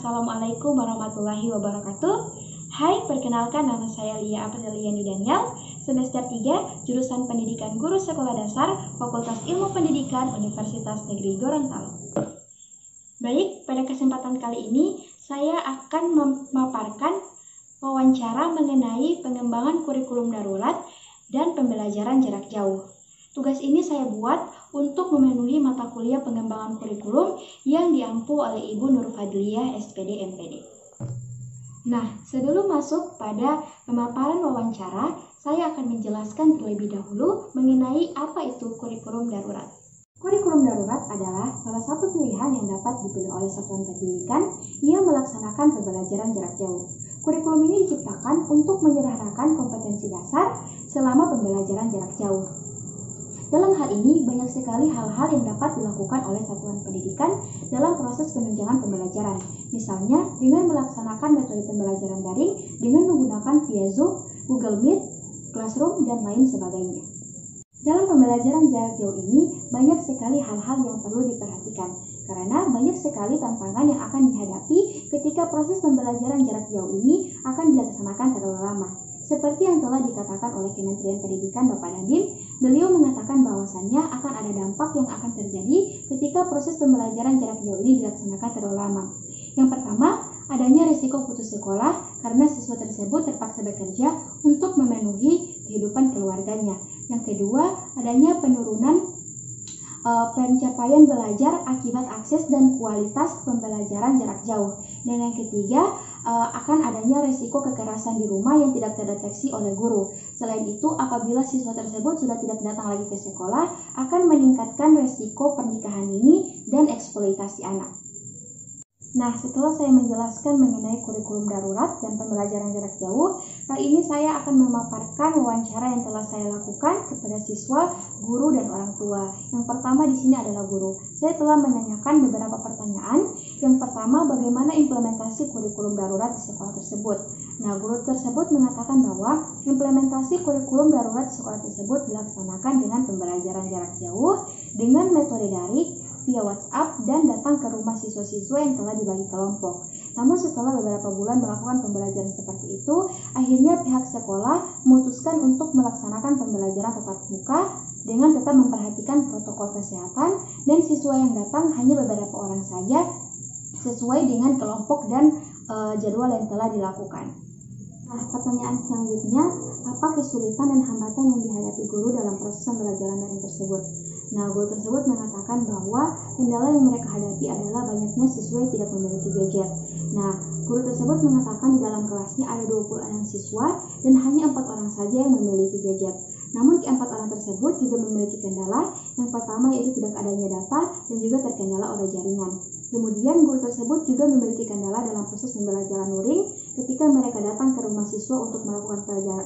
Assalamualaikum warahmatullahi wabarakatuh. Hai, perkenalkan nama saya Lia Apriliani Daniel, semester 3, jurusan Pendidikan Guru Sekolah Dasar, Fakultas Ilmu Pendidikan, Universitas Negeri Gorontalo. Baik, pada kesempatan kali ini saya akan memaparkan wawancara mengenai pengembangan kurikulum darurat dan pembelajaran jarak jauh. Tugas ini saya buat untuk memenuhi mata kuliah pengembangan kurikulum yang diampu oleh Ibu Nur Fadliyah, SPD MPD. Nah, sebelum masuk pada pemaparan wawancara, saya akan menjelaskan terlebih dahulu mengenai apa itu kurikulum darurat. Kurikulum darurat adalah salah satu pilihan yang dapat dipilih oleh satuan pendidikan yang melaksanakan pembelajaran jarak jauh. Kurikulum ini diciptakan untuk menyederhanakan kompetensi dasar selama pembelajaran jarak jauh. Dalam hal ini, banyak sekali hal-hal yang dapat dilakukan oleh satuan pendidikan dalam proses penunjangan pembelajaran. Misalnya, dengan melaksanakan metode pembelajaran daring dengan menggunakan via Zoom, Google Meet, Classroom, dan lain sebagainya. Dalam pembelajaran jarak jauh ini, banyak sekali hal-hal yang perlu diperhatikan, karena banyak sekali tantangan yang akan dihadapi ketika proses pembelajaran jarak jauh ini akan dilaksanakan terlalu lama. Seperti yang telah dikatakan oleh Kementerian Pendidikan Bapak Nadiem, beliau mengatakan bahwasannya akan ada dampak yang akan terjadi ketika proses pembelajaran jarak jauh ini dilaksanakan terlalu lama. Yang pertama, adanya risiko putus sekolah karena siswa tersebut terpaksa bekerja untuk memenuhi kehidupan keluarganya. Yang kedua, adanya penurunan pencapaian belajar akibat akses dan kualitas pembelajaran jarak jauh. Dan yang ketiga, akan adanya risiko kekerasan di rumah yang tidak terdeteksi oleh guru. Selain itu, apabila siswa tersebut sudah tidak datang lagi ke sekolah, akan meningkatkan risiko pernikahan dini dan eksploitasi anak. Nah, setelah saya menjelaskan mengenai kurikulum darurat dan pembelajaran jarak jauh, kali ini saya akan memaparkan wawancara yang telah saya lakukan kepada siswa, guru, dan orang tua. Yang pertama di sini adalah guru. Saya telah menanyakan beberapa pertanyaan. Yang pertama, bagaimana implementasi kurikulum darurat di sekolah tersebut? Nah, guru tersebut mengatakan bahwa implementasi kurikulum darurat di sekolah tersebut dilaksanakan dengan pembelajaran jarak jauh dengan metode daring, via WhatsApp, dan datang ke rumah siswa-siswa yang telah dibagi kelompok. Namun setelah beberapa bulan melakukan pembelajaran seperti itu, akhirnya pihak sekolah memutuskan untuk melaksanakan pembelajaran tatap muka dengan tetap memperhatikan protokol kesehatan, dan siswa yang datang hanya beberapa orang saja sesuai dengan kelompok dan jadwal yang telah dilakukan. Nah, pertanyaan selanjutnya, apa kesulitan dan hambatan yang dihadapi guru dalam proses pembelajaran daring tersebut? Nah, guru tersebut mengatakan bahwa kendala yang mereka hadapi adalah banyaknya siswa yang tidak memiliki gadget. Nah, guru tersebut mengatakan di dalam kelasnya ada 26 siswa dan hanya 4 orang saja yang memiliki gadget. Namun keempat orang tersebut juga memiliki kendala. Yang pertama yaitu tidak adanya data dan juga terkendala oleh jaringan. Kemudian guru tersebut juga memiliki kendala dalam proses pembelajaran luring. Ketika mereka datang ke rumah siswa untuk melakukan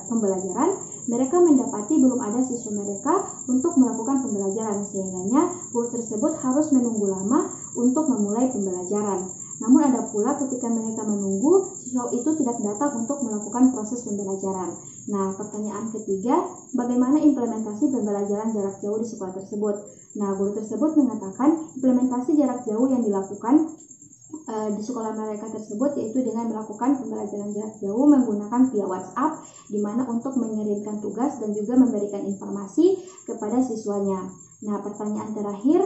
pembelajaran, mereka mendapati belum ada siswa mereka untuk melakukan pembelajaran, sehingga guru tersebut harus menunggu lama untuk memulai pembelajaran. Namun ada pula ketika mereka menunggu, siswa itu tidak datang untuk melakukan proses pembelajaran. Nah, pertanyaan ketiga, bagaimana implementasi pembelajaran jarak jauh di sekolah tersebut? Nah, guru tersebut mengatakan implementasi jarak jauh yang dilakukan di sekolah mereka tersebut yaitu dengan melakukan pembelajaran jarak jauh menggunakan via WhatsApp, di mana untuk mengirimkan tugas dan juga memberikan informasi kepada siswanya. Nah, pertanyaan terakhir,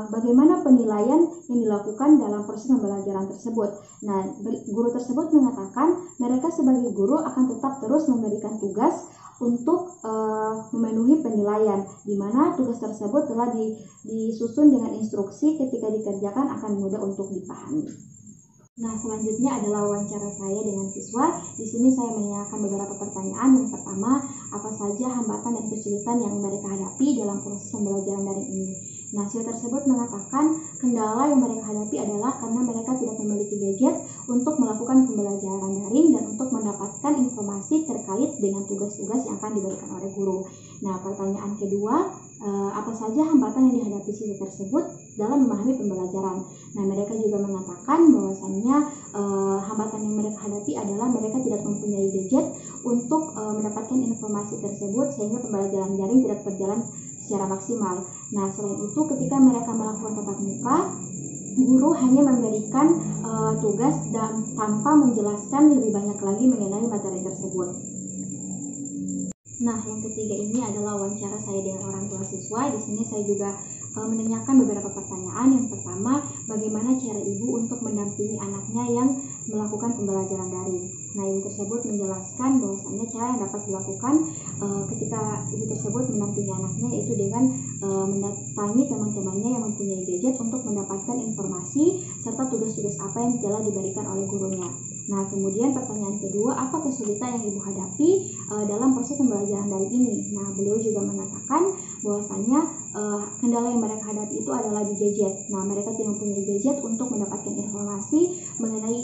bagaimana penilaian yang dilakukan dalam proses pembelajaran tersebut? Nah, guru tersebut mengatakan mereka sebagai guru akan tetap terus memberikan tugas untuk memenuhi penilaian, di mana tugas tersebut telah disusun dengan instruksi ketika dikerjakan akan mudah untuk dipahami. Nah, selanjutnya adalah wawancara saya dengan siswa. Di sini saya menanyakan beberapa pertanyaan. Yang pertama, apa saja hambatan dan kesulitan yang mereka hadapi dalam proses pembelajaran daring ini? Nah, siswa tersebut mengatakan kendala yang mereka hadapi adalah karena mereka tidak memiliki gadget untuk melakukan pembelajaran daring dan untuk mendapatkan informasi terkait dengan tugas-tugas yang akan diberikan oleh guru. Nah, pertanyaan kedua, apa saja hambatan yang dihadapi siswa tersebut dalam memahami pembelajaran? Nah, mereka juga mengatakan bahwasannya hambatan yang mereka hadapi adalah mereka tidak mempunyai gadget untuk mendapatkan informasi tersebut, sehingga pembelajaran daring tidak berjalan secara maksimal. Nah, selain itu ketika mereka melakukan tatap muka, guru hanya memberikan tugas dan tanpa menjelaskan lebih banyak lagi mengenai materi tersebut. Nah, yang ketiga ini adalah wawancara saya dengan orang tua siswa. Di sini saya juga menanyakan beberapa pertanyaan. Yang pertama, bagaimana cara ibu untuk mendampingi anaknya yang melakukan pembelajaran daring? Nah, ibu tersebut menjelaskan bahwasannya cara yang dapat dilakukan ketika ibu tersebut mendampingi anaknya yaitu dengan mendatangi teman-temannya yang mempunyai gadget untuk mendapatkan informasi serta tugas-tugas apa yang telah diberikan oleh gurunya. Nah, kemudian pertanyaan kedua, apa kesulitan yang ibu hadapi dalam proses pembelajaran daring ini? Nah, beliau juga mengatakan bahwasannya kendala yang mereka hadapi itu adalah di gadget. Nah, mereka tidak mempunyai gadget untuk mendapatkan informasi mengenai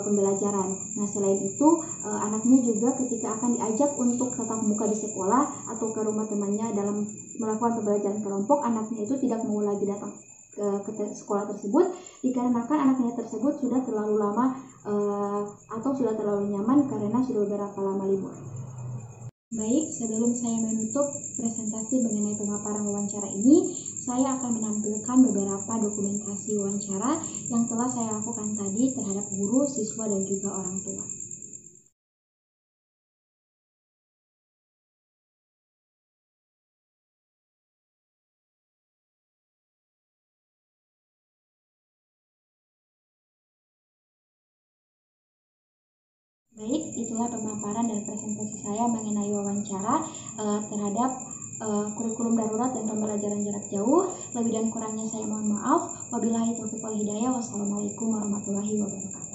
pembelajaran. Nah, selain itu, anaknya juga ketika akan diajak untuk tatap muka di sekolah atau ke rumah temannya dalam melakukan pembelajaran kelompok, anaknya itu tidak mau lagi datang ke sekolah tersebut dikarenakan anaknya tersebut sudah terlalu lama atau sudah terlalu nyaman karena sudah beberapa lama libur. Baik, sebelum saya menutup presentasi mengenai pemaparan wawancara ini, saya akan menampilkan beberapa dokumentasi wawancara yang telah saya lakukan tadi terhadap guru, siswa, dan juga orang tua. Baik, itulah pemaparan dan presentasi saya mengenai wawancara terhadap kurikulum darurat dan pembelajaran jarak jauh. Lebih dan kurangnya saya mohon maaf. Wabillahi taufiq wal hidayah. Wassalamualaikum warahmatullahi wabarakatuh.